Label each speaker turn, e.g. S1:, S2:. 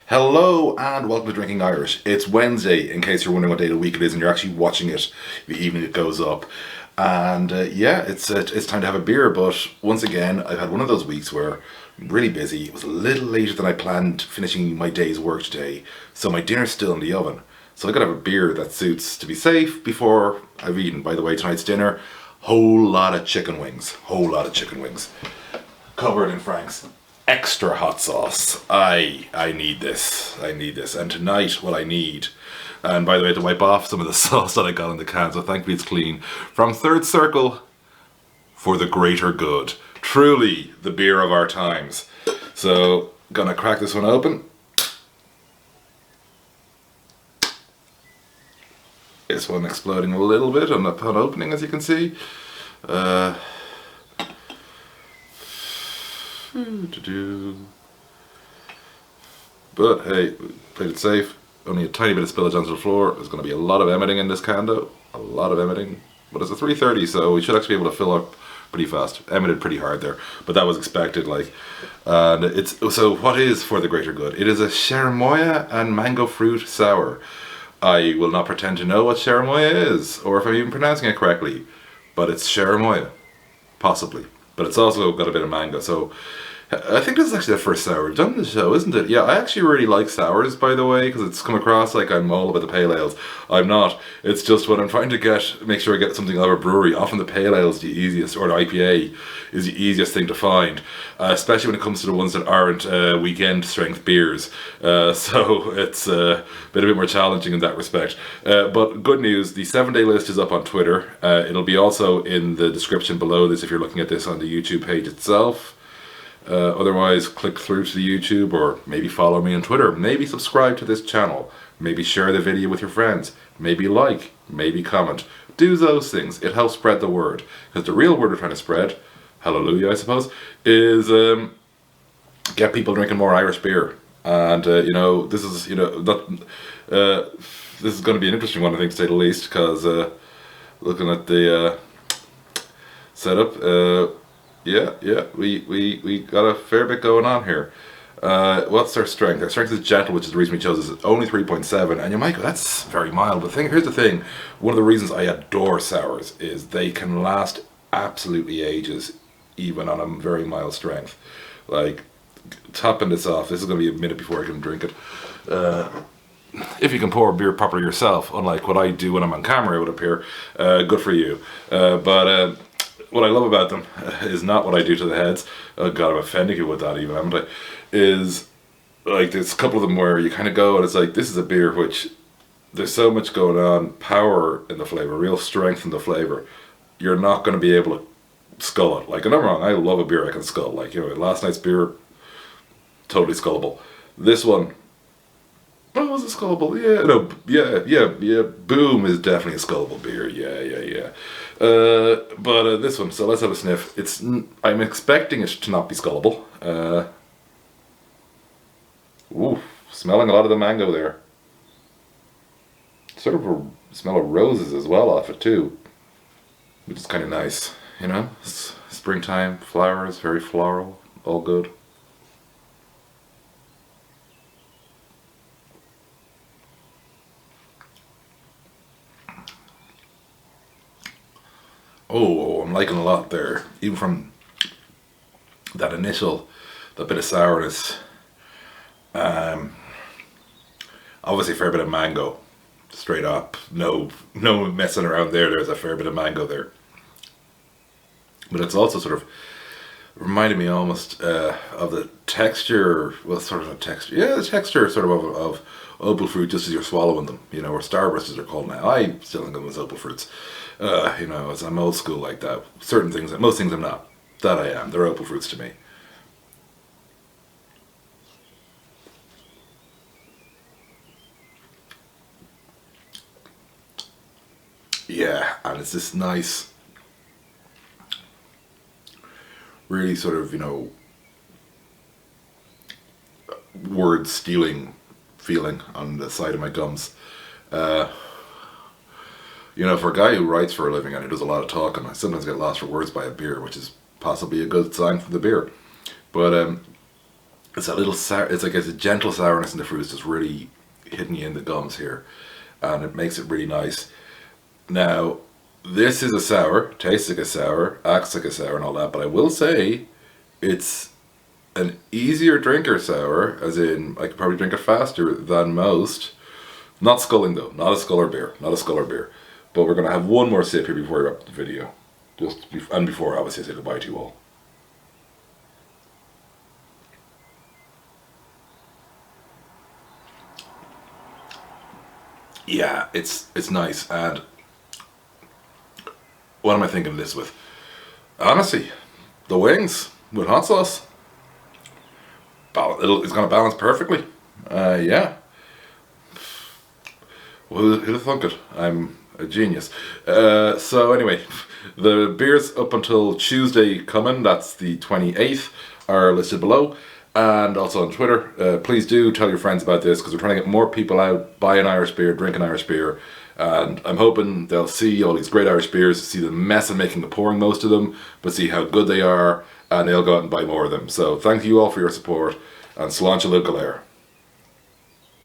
S1: Hello and welcome to Drinking Irish. It's Wednesday, in case you're wondering what day of the week it is and you're actually watching it the evening it goes up. And yeah, it's time to have a beer, but once again, I've had one of those weeks where I'm really busy. It was a little later than I planned finishing my day's work today, so my dinner's still in the oven. So I gotta have a beer that suits to be safe before I've eaten. By the way, tonight's dinner, whole lot of chicken wings. Whole lot of chicken wings. Covered in Frank's extra hot sauce. I need this. I need this. And tonight, what I need, and by the way, to wipe off some of the sauce that I got in the can, so thankfully it's clean, from Third Circle, for the greater good. Truly the beer of our times. So, gonna crack this one open. This one exploding a little bit upon opening, as you can see. But hey, played it safe. Only a tiny bit of spillage onto the floor. There's going to be a lot of emitting in this can though. A lot of emitting. But it's a 330, so we should actually be able to fill up pretty fast. Emitted pretty hard there, but that was expected. Like, and it's so. What is for the greater good? It is a cherimoya and mango fruit sour. I will not pretend to know what cherimoya is, or if I'm even pronouncing it correctly, but it's cherimoya, possibly. But it's also got a bit of mango, so I think this is actually the first sour we've done in the show, isn't it? Yeah, I actually really like sours, by the way, because it's come across like I'm all about the pale ales. I'm not. It's just when I'm trying to make sure I get something out of a brewery, often the pale ale is the easiest, or the IPA is the easiest thing to find, especially when it comes to the ones that aren't weekend strength beers. So it's a bit more challenging in that respect. But good news, the 7-day list is up on Twitter. It'll be also in the description below this if you're looking at this on the YouTube page itself. Otherwise, click through to the YouTube, or maybe follow me on Twitter. Maybe subscribe to this channel. Maybe share the video with your friends. Maybe like. Maybe comment. Do those things. It helps spread the word. Because the real word we're trying to spread, hallelujah I suppose, is get people drinking more Irish beer. And this is this is going to be an interesting one, I think, to say the least. Because looking at the setup. Yeah, we got a fair bit going on here. What's our strength? Our strength is gentle, which is the reason we chose this. It's only 3.7, and you might go, that's very mild. But here's the thing, one of the reasons I adore sours is they can last absolutely ages, even on a very mild strength. Like, topping this off, this is going to be a minute before I can drink it. If you can pour beer properly yourself, unlike what I do when I'm on camera, it would appear, good for you. But what I love about them is not what I do to the heads. Oh god, I'm offending you with that even, haven't I? Is, like, there's a couple of them where you kind of go and it's like, this is a beer which, there's so much going on, power in the flavour, real strength in the flavour. You're not going to be able to scull it. Like, and I'm wrong, I love a beer I can scull. Like, last night's beer, totally scullable. This one, oh, was it scullable? Yeah, no, yeah. Boom is definitely a scullable beer. Yeah. But this one, so let's have a sniff. I'm expecting it to not be scullable. Ooh, smelling a lot of the mango there. Sort of a smell of roses as well off it too, which is kind of nice. It's springtime, flowers, very floral, all good. Oh, I'm liking a lot there. Even from that bit of sourness. Obviously a fair bit of mango. Straight up. No messing around there. There's a fair bit of mango there. But it's also sort of reminded me almost of the texture, well, sort of a texture. Yeah, the texture sort of opal fruit just as you're swallowing them, or starbursts as they're called now. I still think of them as opal fruits. As I'm old school like that. Certain things, most things I'm not. That I am. They're opal fruits to me. Yeah, and it's this nice, really sort of, word stealing feeling on the side of my gums. For a guy who writes for a living and who does a lot of talking, I sometimes get lost for words by a beer, which is possibly a good sign for the beer. But It's a little sour. It's like a gentle sourness in the fruit. It's just really hitting you in the gums here, and it makes it really nice. Now, this is a sour. Tastes like a sour. Acts like a sour and all that. But I will say, it's an easier drinker sour, as in I could probably drink it faster than most. Not sculling though. Not a sculler beer. Not a sculler beer. But we're gonna have one more sip here before we wrap up the video. And before obviously I say goodbye to you all. Yeah, it's nice. And what am I thinking of this with? Honestly, the wings with hot sauce. It's gonna balance perfectly. Yeah. Well, who'd have thunk it? I'm a genius. So anyway, the beers up until Tuesday coming, that's the 28th, are listed below. And also on Twitter, please do tell your friends about this, because we're trying to get more people out buying Irish beer, drinking Irish beer. And I'm hoping they'll see all these great Irish beers, see the mess of making the pouring most of them, but see how good they are, and they'll go out and buy more of them. So thank you all for your support, and Sláinte le Galéir.